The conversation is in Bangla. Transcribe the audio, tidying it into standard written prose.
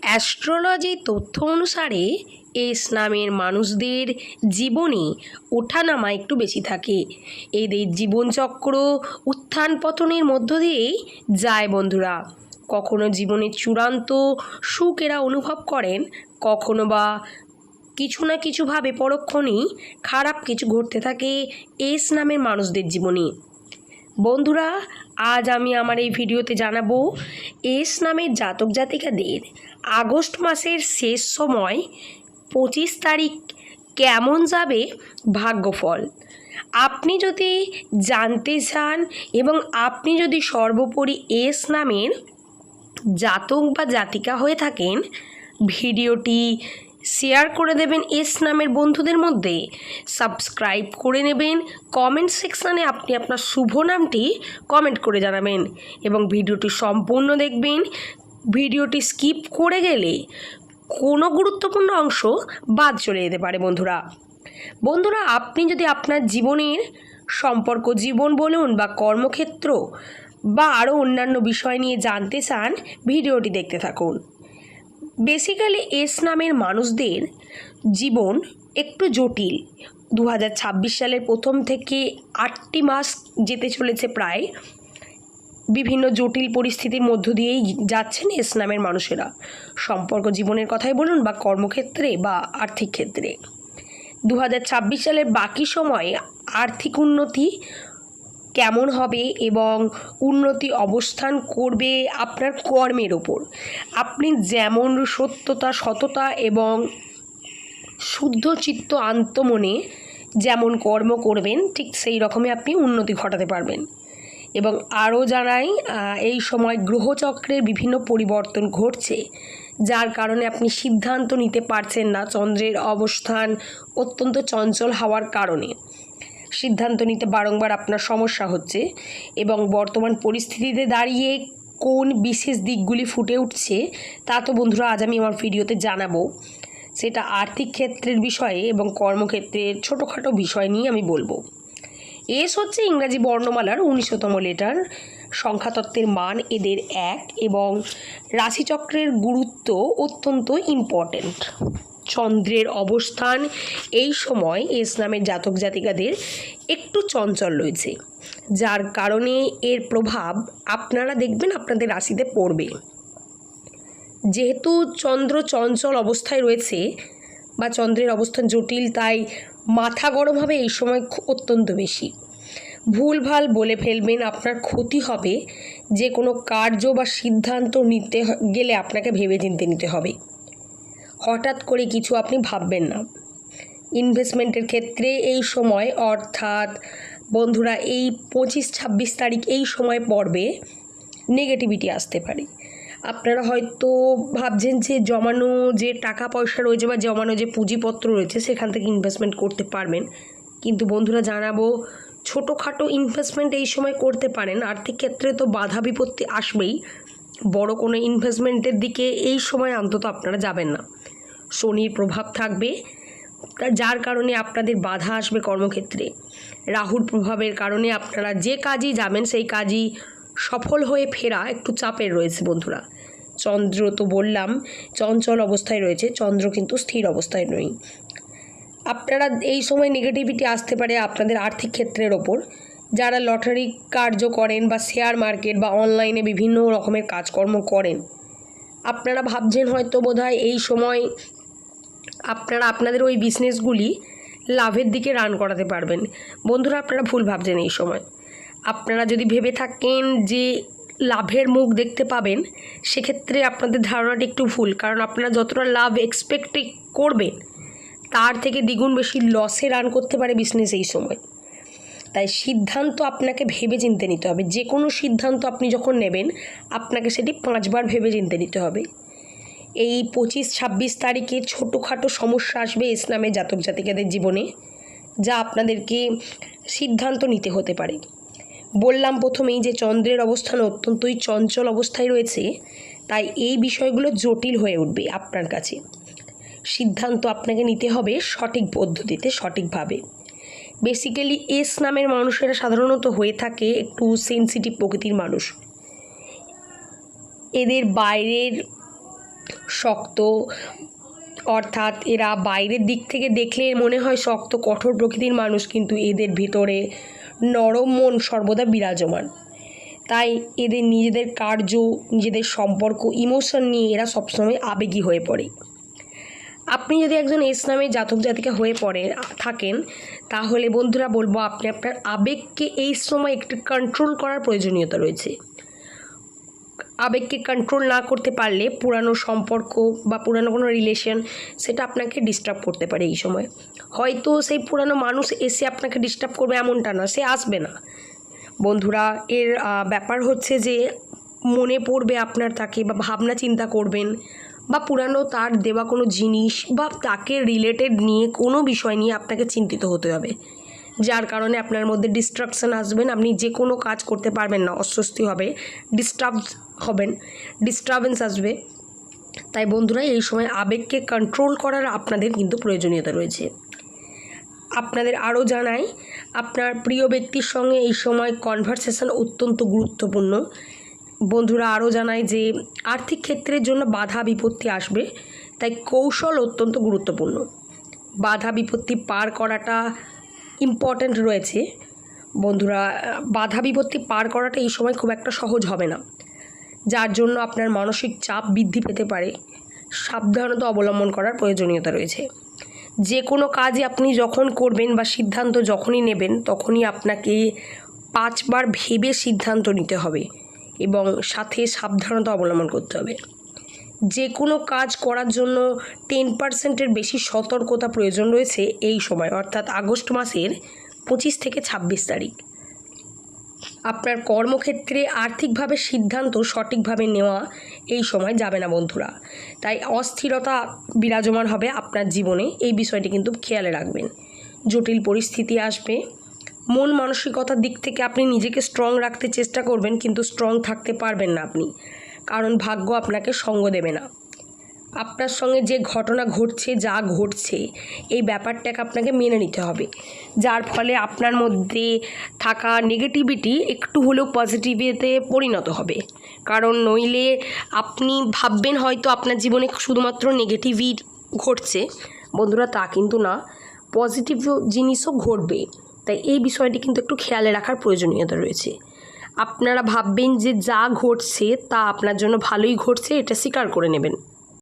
অ্যাস্ট্রোলজি তথ্য অনুসারে এস নামের মানুষদের জীবনে ওঠানামা একটু বেশি থাকে। এদের জীবনচক্র উত্থান পতনের মধ্য দিয়েই যায় বন্ধুরা। কখনো জীবনের চূড়ান্ত সুখ এরা অনুভব করেন, কখনো বা কিছু না কিছুভাবে পরক্ষণেই খারাপ কিছু ঘটতে থাকে এস নামের মানুষদের জীবনে। বন্ধুরা, আজ আমি আমার এই ভিডিওতে জানাবো এস নামের জাতক জাতিকাদের আগস্ট মাসের শেষ সময় 25 তারিখ কেমন যাবে ভাগ্যফল। আপনি যদি জানতে চান এবং আপনি যদি সর্বোপরি এস নামের জাতক বা জাতিকা হয়ে থাকেন, ভিডিওটি শেয়ার করে দেবেন এস নামের বন্ধুদের মধ্যে, সাবস্ক্রাইব করে নেবেন, কমেন্ট সেকশানে আপনি আপনার শুভ নামটি কমেন্ট করে জানাবেন এবং ভিডিওটি সম্পূর্ণ দেখবেন। ভিডিওটি স্কিপ করে গেলে কোনো গুরুত্বপূর্ণ অংশ বাদ চলে যেতে পারে বন্ধুরা, আপনি যদি আপনার জীবনের সম্পর্ক জীবন বলুন বা কর্মক্ষেত্র বা আরও অন্যান্য বিষয় নিয়ে জানতে চান, ভিডিওটি দেখতে থাকুন। বেসিক্যালি এস নামের মানুষদের জীবন একটু জটিল। 2026 সালের প্রথম থেকে 8টি মাস যেতে চলেছে প্রায় বিভিন্ন জটিল পরিস্থিতির মধ্য দিয়েই যাচ্ছেন এস নামের মানুষেরা। সম্পর্ক জীবনের কথাই বলুন বা কর্মক্ষেত্রে বা আর্থিক ক্ষেত্রে 2026 সালের বাকি সময়ে আর্থিক উন্নতি কেমন হবে এবং উন্নতি অবস্থান করবে আপনার কর্মের ওপর। আপনি যেমন সত্যতা, সততা এবং শুদ্ধ চিত্ত আন্তমনে যেমন কর্ম করবেন, ঠিক সেই রকমই আপনি উন্নতি ঘটাতে পারবেন। এবং আরও জানাই, এই সময় গ্রহচক্রের বিভিন্ন পরিবর্তন ঘটছে, যার কারণে আপনি সিদ্ধান্ত নিতে পারছেন না। চন্দ্রের অবস্থান অত্যন্ত চঞ্চল হওয়ার কারণে সিদ্ধান্ত নিতে বারংবার আপনার সমস্যা হচ্ছে এবং বর্তমান পরিস্থিতিতে দাঁড়িয়ে কোন বিশেষ দিকগুলি ফুটে উঠছে তা তো বন্ধুরা আজ আমি আমার ভিডিওতে জানাবো। সেটা আর্থিক ক্ষেত্রের বিষয়ে এবং কর্মক্ষেত্রের ছোটোখাটো বিষয় নিয়ে আমি বলবো। এস হচ্ছে ইংরাজি বর্ণমালার 19তম লেটার। সংখ্যাতত্ত্বের মান এদের 1 এবং রাশিচক্রের গুরুত্ব অত্যন্ত ইম্পর্ট্যান্ট। চন্দ্রের অবস্থান এই সময় এস নামের জাতক জাতিকাদের একটু চঞ্চল রয়েছে, যার কারণে এর প্রভাব আপনারা দেখবেন আপনাদের রাশিতে পড়বে। যেহেতু চন্দ্র চঞ্চল অবস্থায় রয়েছে বা চন্দ্রের অবস্থান জটিল, তাই মাথা গরম হবে এই সময় অত্যন্ত বেশি। ভুলভাল বলে ফেলবেন, আপনার ক্ষতি হবে। যে কোনো কার্য বা সিদ্ধান্ত নিতে গেলে আপনাকে ভেবেচিন্তে নিতে হবে। হঠাৎ করে কিছু আপনি ভাববেন না। ইনভেস্টমেন্টের ক্ষেত্রে এই সময়, অর্থাৎ বন্ধুরা এই 25-26 তারিখ এই সময় পড়বে নেগেটিভিটি আসতে পারে। আপনারা হয়তো ভাবছেন যে জমানো যে টাকা পয়সা রয়েছে বা জমানো যে পুঁজিপত্র রয়েছে সেখান থেকে ইনভেস্টমেন্ট করতে পারবেন, কিন্তু বন্ধুরা জানাবো ছোটোখাটো ইনভেস্টমেন্ট এই সময় করতে পারেন। আর্থিক ক্ষেত্রে তো বাধা বিপত্তি আসবেই, বড় কোনো ইনভেস্টমেন্টের দিকে এই সময় অন্তত আপনারা যাবেন না। শনির প্রভাব থাকবে, যার কারণে আপনাদের বাধা আসবে কর্মক্ষেত্রে। রাহুর প্রভাবের কারণে আপনারা যে কাজই যাবেন সেই কাজই সফল হয়ে ফেরা একটু চাপের রয়েছে বন্ধুরা। চন্দ্র তো বললাম চঞ্চল অবস্থায় রয়েছে, চন্দ্র কিন্তু স্থির অবস্থায় নেই। আপনারা এই সময় নেগেটিভিটি আসতে পারে আপনাদের আর্থিক ক্ষেত্রের ওপর। যারা লটারি কার্য করেন বা শেয়ার মার্কেট বা অনলাইনে বিভিন্ন রকমের কাজকর্ম করেন, আপনারা ভাবছেন হয়তো বোধহয় এই সময় আপনারা আপনাদের ওই বিজনেসগুলি লাভের দিকে রান করাতে পারবেন। বন্ধুরা, আপনারা ভুল ভাবছেন। এই সময় আপনারা যদি ভেবে থাকেন যে লাভের মুখ দেখতে পাবেন, সেক্ষেত্রে আপনাদের ধারণাটি একটু ভুল। কারণ আপনারা যতটা লাভ এক্সপেক্ট করবেন তার থেকে দ্বিগুণ বেশি লসে রান করতে পারে বিজনেস এই সময়। তাই সিদ্ধান্ত আপনাকে ভেবে চিন্তে নিতে হবে। যে কোনো সিদ্ধান্ত আপনি যখন নেবেন আপনাকে সেটি 5 বার ভেবে চিন্তে নিতে হবে। এই 25-26 তারিখে ছোটোখাটো সমস্যা আসবে এস নামে জাতক জাতিকাদের জীবনে, যা আপনাদেরকে সিদ্ধান্ত নিতে হতে পারে। বললাম প্রথমেই যে চন্দ্রের অবস্থান অত্যন্তই চঞ্চল অবস্থায় রয়েছে, তাই এই বিষয়গুলো জটিল হয়ে উঠবে আপনার কাছে। সিদ্ধান্ত আপনাকে নিতে হবে সঠিক পদ্ধতিতে, সঠিকভাবে। বেসিক্যালি এস নামের মানুষেরা সাধারণত হয়ে থাকে একটু সেনসিটিভ প্রকৃতির মানুষ। এদের বাইরের শক্ত, অর্থাৎ এরা বাইরের দিক থেকে দেখলে মনে হয় শক্ত কঠোর প্রকৃতির মানুষ, কিন্তু এদের ভিতরে নরম মন সর্বদা বিরাজমান। তাই এদের নিজেদের কার্য, নিজেদের সম্পর্ক, ইমোশন নিয়ে এরা সবসময় আবেগী হয়ে পড়ে। আপনি যদি একজন এস নামের জাতক জাতিকা হয়ে থাকেন, তাহলে বন্ধুরা বলবো আপনি আপনার আবেগকে এই সময় একটু কন্ট্রোল করার প্রয়োজনীয়তা রয়েছে। আবেগকে কন্ট্রোল না করতে পারলে পুরানো সম্পর্ক বা পুরানো কোনো রিলেশন, সেটা আপনাকে ডিস্টার্ব করতে পারে এই সময়। হয়তো সেই পুরানো মানুষ এসে আপনাকে ডিস্টার্ব করবে এমনটা না, সে আসবে না বন্ধুরা। এর ব্যাপার হচ্ছে যে মনে পড়বে আপনার তাকে, বা ভাবনা চিন্তা করবেন, বা পুরানো তার দেওয়া কোনো জিনিস বা তাকে রিলেটেড নিয়ে কোনো বিষয় নিয়ে আপনাকে চিন্তিত হতে হবে, যার কারণে আপনার মধ্যে ডিস্ট্রাকশান আসবেন, আপনি যে কোনো কাজ করতে পারবেন না, অস্বস্তি হবে, ডিস্টারবেন্স আসবে। তাই বন্ধুরা এই সময় আবেগকে কন্ট্রোল করার আপনাদের কিন্তু প্রয়োজনীয়তা রয়েছে। আপনাদের আরও জানাই, আপনার প্রিয় ব্যক্তির সঙ্গে এই সময় কনভারসেশন অত্যন্ত গুরুত্বপূর্ণ। বন্ধুরা আরও জানাই যে আর্থিক ক্ষেত্রের জন্য বাধা বিপত্তি আসবে, তাই কৌশল অত্যন্ত গুরুত্বপূর্ণ। বাধা বিপত্তি পার করাটা ইম্পর্ট্যান্ট রয়েছে বন্ধুরা। বাধা বিপত্তি পার করাটা এই সময় খুব একটা সহজ হবে না, যার জন্য আপনার মানসিক চাপ বৃদ্ধি পেতে পারে। সাবধানতা অবলম্বন করার প্রয়োজনীয়তা রয়েছে। যে কোনো কাজে আপনি যখন করবেন বা সিদ্ধান্ত যখনই নেবেন, তখনই আপনাকে 5 বার ভেবে সিদ্ধান্ত নিতে হবে এবং সাথে সাবধানতা অবলম্বন করতে হবে। যে কোনো কাজ করার জন্য 10%-এর বেশি সতর্কতা প্রয়োজন রয়েছে এই সময়, অর্থাৎ আগস্ট মাসের 25 থেকে 26 তারিখ। আপনার কর্মক্ষেত্রে আর্থিকভাবে সিদ্ধান্ত সঠিকভাবে নেওয়া এই সময় যাবে না বন্ধুরা, তাই অস্থিরতা বিরাজমান হবে আপনার জীবনে, এই বিষয়টি কিন্তু খেয়ালে রাখবেন। জটিল পরিস্থিতি আসবে, মন মানসিকতার দিক থেকে আপনি নিজেকে স্ট্রং রাখতে চেষ্টা করবেন, কিন্তু স্ট্রং থাকতে পারবেন না আপনি, কারণ ভাগ্য আপনাকে সঙ্গ দেবে না। আপনার সঙ্গে যে ঘটনা ঘটছে, যা ঘটছে, এই ব্যাপারটাকে আপনাকে মেনে নিতে হবে, যার ফলে আপনার মধ্যে থাকা নেগেটিভিটি একটু হলেও পজিটিভিতে পরিণত হবে। কারণ নইলে আপনি ভাববেন হয়তো আপনার জীবনে শুধুমাত্র নেগেটিভই ঘটছে, বন্ধুরা তা কিন্তু না, পজিটিভ জিনিসও ঘটবে। তাই এই বিষয়টি কিন্তু একটু খেয়ালে রাখার প্রয়োজনীয়তা রয়েছে। আপনারা ভাববেন যে যা ঘটছে তা আপনার জন্য ভালোই ঘটছে, এটা স্বীকার করে নেবেন।